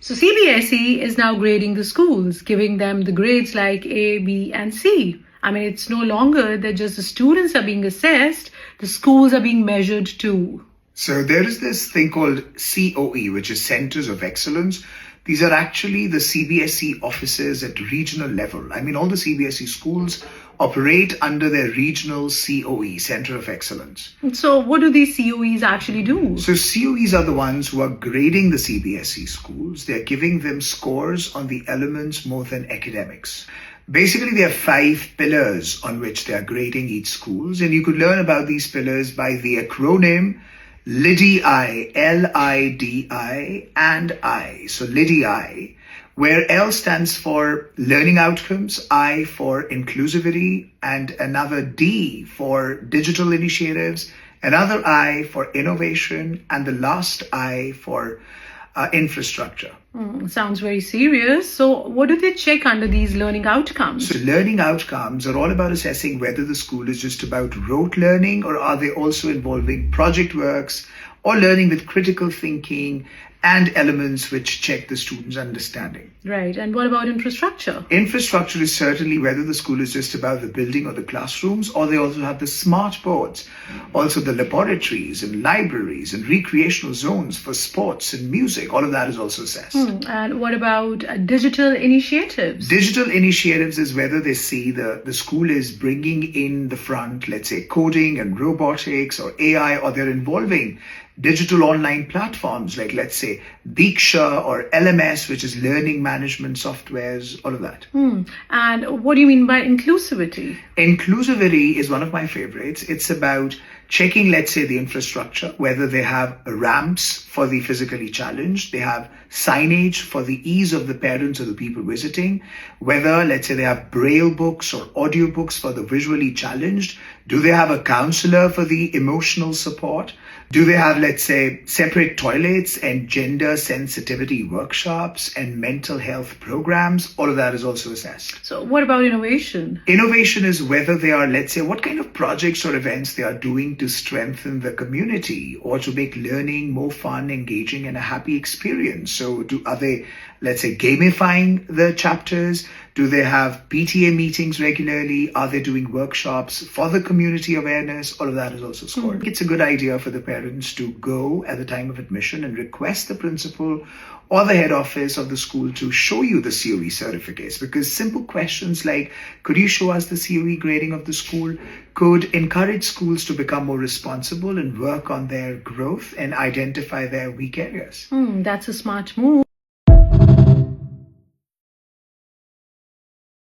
So CBSE is now grading the schools, giving them the grades like A, B, and C. I mean, it's no longer that just the students are being assessed, the schools are being measured too. So there is this thing called COE, which is Centers of Excellence. These are actually the CBSE offices at regional level. I mean, all the CBSE schools operate under their regional COE, Center of Excellence. So what do these COEs actually do? So COEs are the ones who are grading the CBSE schools. They're giving them scores on the elements more than academics. Basically, there are 5 pillars on which they are grading each schools, and you could learn about these pillars by the acronym LIDI, L-I-D-I and I. So LIDI, where L stands for learning outcomes, I for inclusivity, and another D for digital initiatives, another I for innovation, and the last I for infrastructure. Sounds very serious. So what do they check under these learning outcomes? So learning outcomes are all about assessing whether the school is just about rote learning, or are they also involving project works or learning with critical thinking and elements which check the student's understanding. Right. And what about infrastructure? Infrastructure is certainly whether the school is just about the building or the classrooms, or they also have the smart boards, also the laboratories and libraries and recreational zones for sports and music. All of that is also assessed. And what about digital initiatives? Digital initiatives is whether they see the school is bringing in the front, let's say, coding and robotics or AI, or they're involving digital online platforms like, let's say, Diksha or LMS, which is learning management softwares, all of that. And what do you mean by inclusivity? Inclusivity is one of my favorites. It's about checking, let's say, the infrastructure, whether they have ramps for the physically challenged, they have signage for the ease of the parents or the people visiting, whether, let's say, they have braille books or audio books for the visually challenged, do they have a counselor for the emotional support, do they have, let's say, separate toilets and gender sensitivity workshops and mental health programs. All of that is also assessed. So what about innovation? Innovation is whether they are, let's say, what kind of projects or events they are doing to strengthen the community or to make learning more fun, engaging, and a happy experience. So are they, let's say, gamifying the chapters? Do they have PTA meetings regularly? Are they doing workshops for the community awareness? All of that is also scored. It's a good idea for the parents to go at the time of admission and request the principal or the head office of the school to show you the COE certificates, because simple questions like, could you show us the COE grading of the school, could encourage schools to become more responsible and work on their growth and identify their weak areas. That's a smart move.